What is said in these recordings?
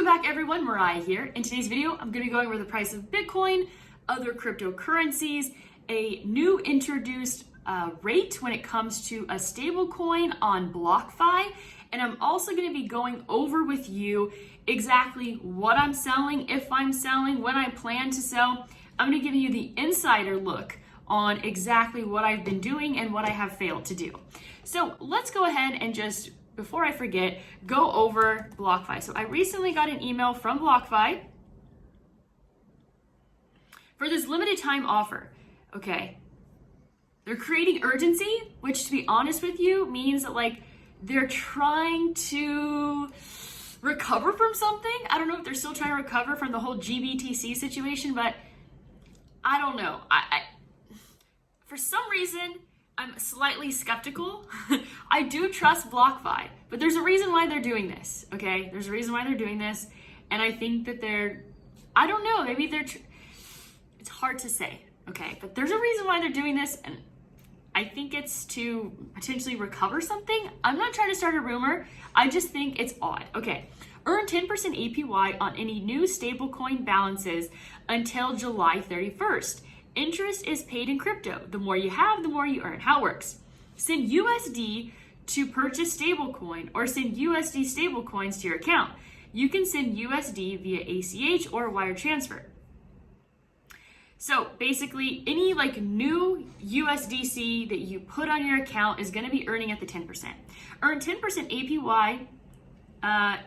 Welcome back everyone, Mariah here. In today's video, I'm going to be going over the price of Bitcoin, other cryptocurrencies, a new introduced rate when it comes to a stable coin on Blockfi, and I'm also going to be going over with you exactly what I'm selling, if I'm selling, when I plan to sell. I'm going to give you the insider look on exactly what I've been doing and what I have failed to do. So let's go ahead and just, before I forget, go over Blockfi. So I recently got an email from Blockfi for this limited time offer, okay? They're creating urgency, which to be honest with you means that like they're trying to recover from something. I don't know if they're still trying to recover from the whole GBTC situation, but I don't know. I for some reason, I'm slightly skeptical. I do trust Blockfi, but there's a reason why they're doing this, okay? There's a reason why they're doing this, and I think that I don't know, maybe it's hard to say, okay? But there's a reason why they're doing this, and I think it's to potentially recover something. I'm not trying to start a rumor, I just think it's odd. Okay, earn 10% APY on any new stablecoin balances until July 31st. Interest is paid in crypto. The more you have, the more you earn. How it works: send USD to purchase stablecoin or send USD stablecoins to your account. You can send USD via ACH or wire transfer. So basically, any like new USDC that you put on your account is going to be earning at the 10%. Earn 10% APY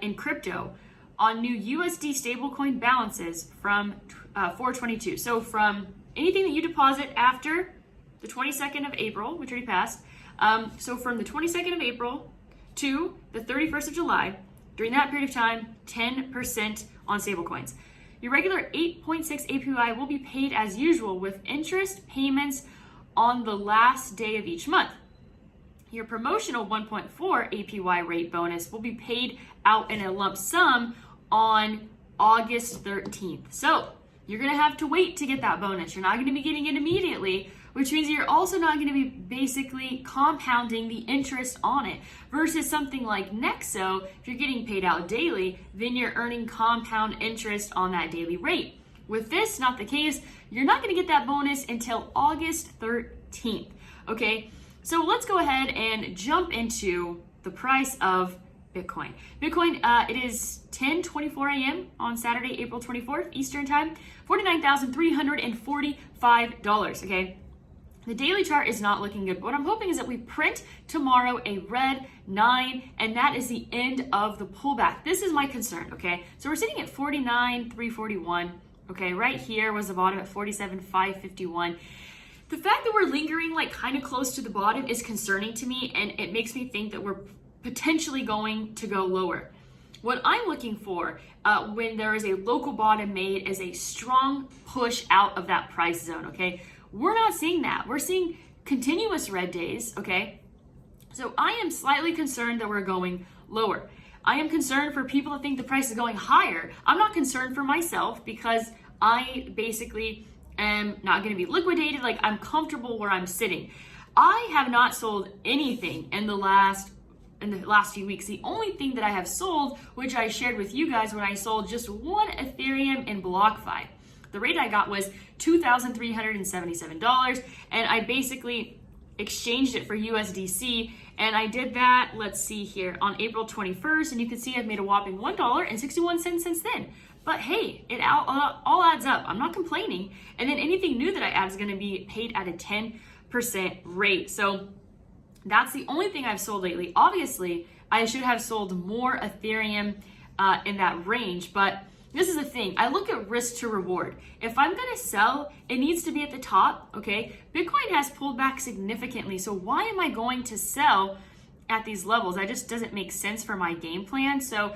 in crypto on new USD stablecoin balances from 4/22. So from anything that you deposit after the 22nd of April, which already passed, so from the 22nd of April to the 31st of July, during that period of time, 10% on stablecoins. Your regular 8.6 APY will be paid as usual with interest payments on the last day of each month. Your promotional 1.4 APY rate bonus will be paid out in a lump sum on August 13th. So you're gonna have to wait to get that bonus. You're not gonna be getting it immediately, which means you're also not gonna be basically compounding the interest on it. Versus something like Nexo, if you're getting paid out daily, then you're earning compound interest on that daily rate. With this, not the case. You're not gonna get that bonus until August 13th, okay? So let's go ahead and jump into the price of Bitcoin. Bitcoin, it is 10:24 a.m. on Saturday, April 24th, Eastern Time, $49,345, okay? The daily chart is not looking good. What I'm hoping is that we print tomorrow a red 9, and that is the end of the pullback. This is my concern, okay? So we're sitting at 49,341, okay? Right here was the bottom at 47,551. The fact that we're lingering like kind of close to the bottom is concerning to me, and it makes me think that we're potentially going to go lower. What I'm looking for when there is a local bottom made is a strong push out of that price zone, okay? We're not seeing that. We're seeing continuous red days, okay? So I am slightly concerned that we're going lower. I am concerned for people that think the price is going higher. I'm not concerned for myself because I basically am not going to be liquidated. Like, I'm comfortable where I'm sitting. I have not sold anything in the last few weeks. The only thing that I have sold, which I shared with you guys when I sold just one Ethereum in Blockfi. The rate I got was $2,377, and I basically exchanged it for USDC, and I did that, let's see here, on April 21st, and you can see I've made a whopping $1.61 since then. But hey, it all adds up. I'm not complaining, and then anything new that I add is going to be paid at a 10% rate. So that's the only thing I've sold lately. Obviously, I should have sold more Ethereum in that range, but this is the thing. I look at risk to reward. If I'm going to sell, it needs to be at the top, okay? Bitcoin has pulled back significantly, so why am I going to sell at these levels? That just doesn't make sense for my game plan. So,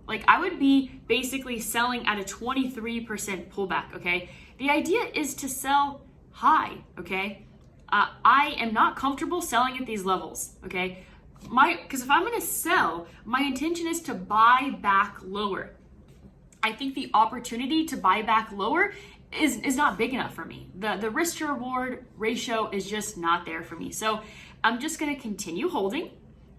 like, I would be basically selling at a 23% pullback, okay? The idea is to sell high, okay? I am not comfortable selling at these levels, okay? Because if I'm going to sell, my intention is to buy back lower. I think the opportunity to buy back lower is not big enough for me. The risk to reward ratio is just not there for me. So I'm just going to continue holding,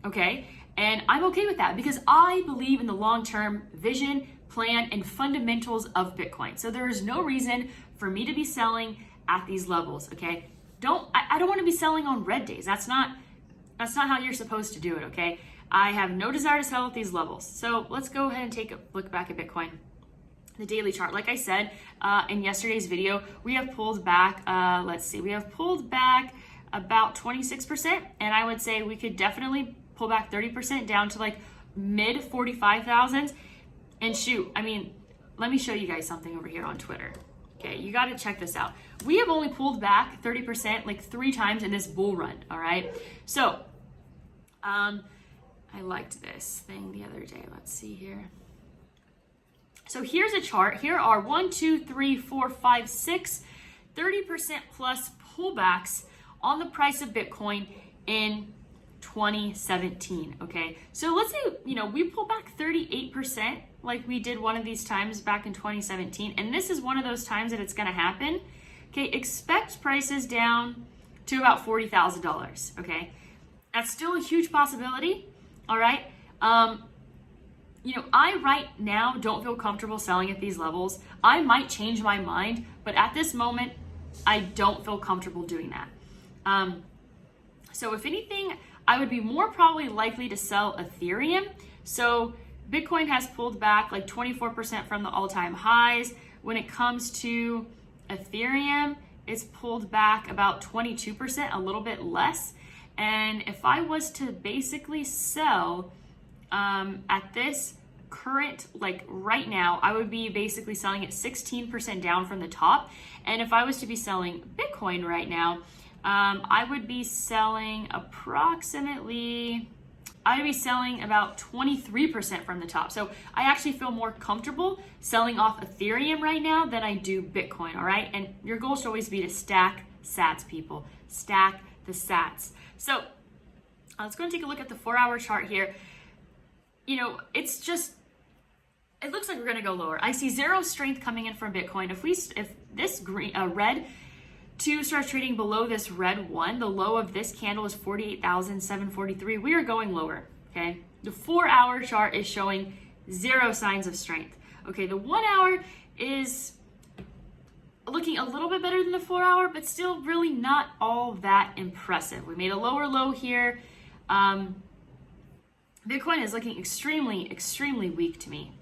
okay? And I'm okay with that because I believe in the long-term vision, plan, and fundamentals of Bitcoin. So there is no reason for me to be selling at these levels, okay? I don't want to be selling on red days. That's not how you're supposed to do it, okay? I have no desire to sell at these levels. So let's go ahead and take a look back at Bitcoin. The daily chart, like I said in yesterday's video, we have pulled back, we have pulled back about 26%, and I would say we could definitely pull back 30% down to like mid 45,000s. And shoot, I mean, let me show you guys something over here on Twitter. Okay, you got to check this out. We have only pulled back 30% like 3 times in this bull run, all right? So, I liked this thing the other day. Let's see here. So here's a chart. Here are 1, 2, 3, 4, 5, 6, 30% plus pullbacks on the price of Bitcoin in 2017, okay? So let's say, we pull back 38% like we did one of these times back in 2017, and this is one of those times that it's gonna happen, okay? Expect prices down to about $40,000, okay? That's still a huge possibility, all right? I right now don't feel comfortable selling at these levels. I might change my mind, but at this moment, I don't feel comfortable doing that. So if anything, I would be more probably likely to sell Ethereum. So Bitcoin has pulled back like 24% from the all-time highs. When it comes to Ethereum, it's pulled back about 22%, a little bit less. And if I was to basically sell at this current, like right now, I would be basically selling it 16% down from the top. And if I was to be selling Bitcoin right now, I would be selling about 23% from the top. So I actually feel more comfortable selling off Ethereum right now than I do Bitcoin, all right? And your goal should always be to stack sats, people. Stack the sats. So let's go and take a look at the 4-hour chart here. It looks like we're gonna go lower. I see zero strength coming in from Bitcoin. If this green, red 2 starts trading below this red 1, the low of this candle is 48,743. We are going lower, okay? The 4-hour chart is showing zero signs of strength. Okay, the 1 hour is looking a little bit better than the 4-hour, but still really not all that impressive. We made a lower low here. Bitcoin is looking extremely, extremely weak to me.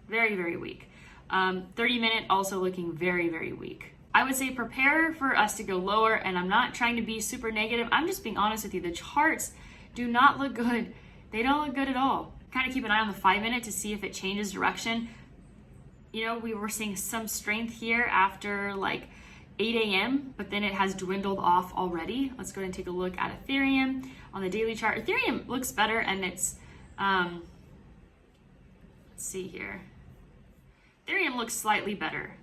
Very, very weak. 30-minute also looking very, very weak. I would say prepare for us to go lower, and I'm not trying to be super negative. I'm just being honest with you. The charts do not look good. They don't look good at all. Kind of keep an eye on the 5-minute to see if it changes direction. We were seeing some strength here after like 8 a.m., but then it has dwindled off already. Let's go ahead and take a look at Ethereum on the daily chart. Ethereum looks better, and it's, let's see here. Ethereum looks slightly better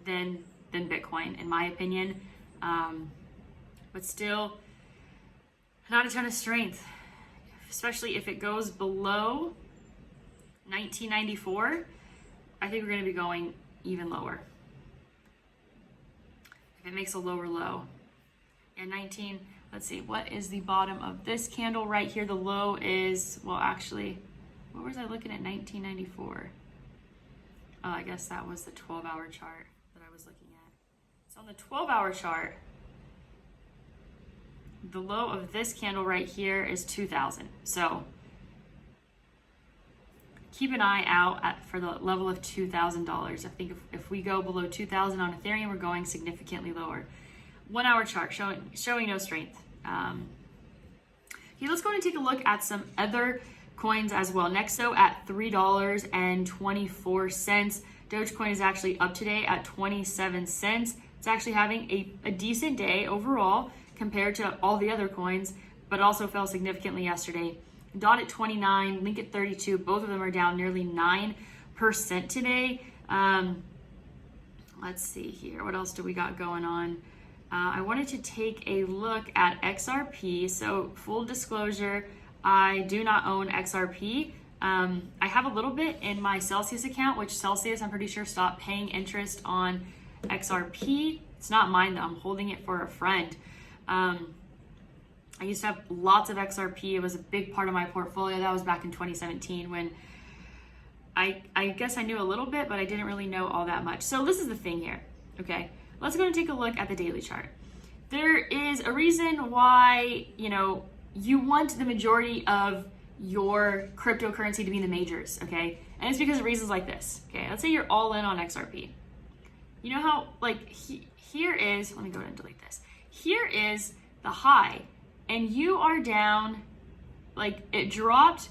than Bitcoin, in my opinion, but still not a ton of strength, especially if it goes below 1994. I think we're going to be going even lower. If it makes a lower low. And let's see, what is the bottom of this candle right here? The low is, well, actually, what was I looking at 1994? Oh, I guess that was the 12-hour chart that I was looking at. So on the 12-hour chart, the low of this candle right here is 2,000. So keep an eye out for the level of $2,000. I think if we go below 2,000 on Ethereum, we're going significantly lower. 1-hour chart showing no strength. Okay, let's go and take a look at some other coins as well. Nexo at $3.24. Dogecoin is actually up today at 27 cents. It's actually having a decent day overall compared to all the other coins, but also fell significantly yesterday. DOT at 29, Link at 32. Both of them are down nearly 9% today. Let's see here. What else do we got going on? I wanted to take a look at XRP. So full disclosure, I do not own XRP. I have a little bit in my Celsius account, which Celsius, I'm pretty sure, stopped paying interest on XRP. It's not mine though, I'm holding it for a friend. I used to have lots of XRP. It was a big part of my portfolio. That was back in 2017 when I guess I knew a little bit, but I didn't really know all that much. So this is the thing here, okay? Let's go and take a look at the daily chart. There is a reason why, you want the majority of your cryptocurrency to be in the majors, okay? And it's because of reasons like this, okay? Let's say you're all in on XRP. You know how, here is, let me go ahead and delete this. Here is the high, and you are down, it dropped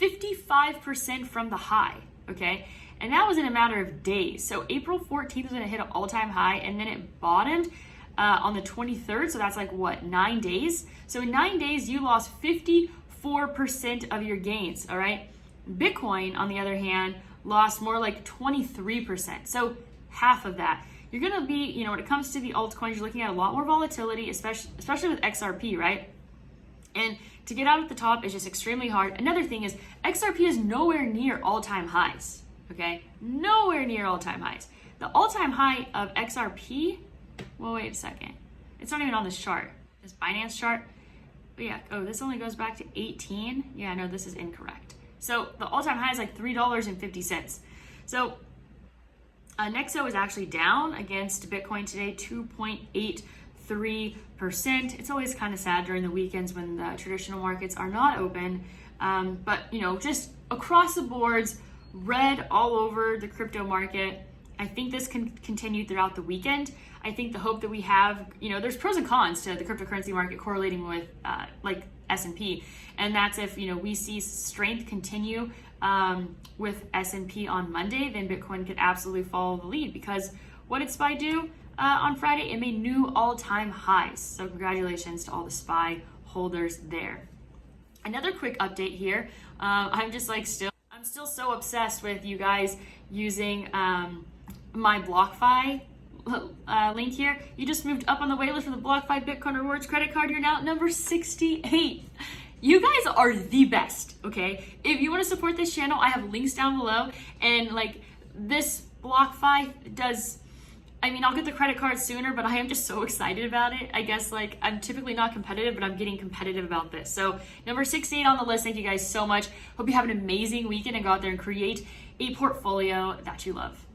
55% from the high, okay? And that was in a matter of days. So April 14th was gonna hit an all-time high, and then it bottomed on the 23rd, so that's 9 days? So in 9 days, you lost 54% of your gains, all right? Bitcoin, on the other hand, lost more like 23%, so half of that. You're gonna be, when it comes to the altcoins, you're looking at a lot more volatility, especially with XRP, right? And to get out at the top is just extremely hard. Another thing is XRP is nowhere near all-time highs, okay? Nowhere near all-time highs. The all-time high of XRP, well, wait a second. It's not even on this chart, this Binance chart. But yeah, this only goes back to 18. Yeah, no, this is incorrect. So the all-time high is $3.50. So Nexo is actually down against Bitcoin today, 2.83%. It's always kind of sad during the weekends when the traditional markets are not open. But, just across the boards, red all over the crypto market. I think this can continue throughout the weekend. I think the hope that we have, there's pros and cons to the cryptocurrency market correlating with S&P. And that's if, we see strength continue with S&P on Monday, then Bitcoin could absolutely follow the lead, because what did SPY do on Friday? It made new all-time highs. So congratulations to all the SPY holders there. Another quick update here. I'm still so obsessed with you guys using my Blockfi link here. You just moved up on the waitlist for the Blockfi Bitcoin Rewards credit card. You're now at number 68. You guys are the best, okay? If you want to support this channel, I have links down below. And this Blockfi does, I'll get the credit card sooner, but I am just so excited about it. I guess I'm typically not competitive, but I'm getting competitive about this. So number 68 on the list. Thank you guys so much. Hope you have an amazing weekend and go out there and create a portfolio that you love.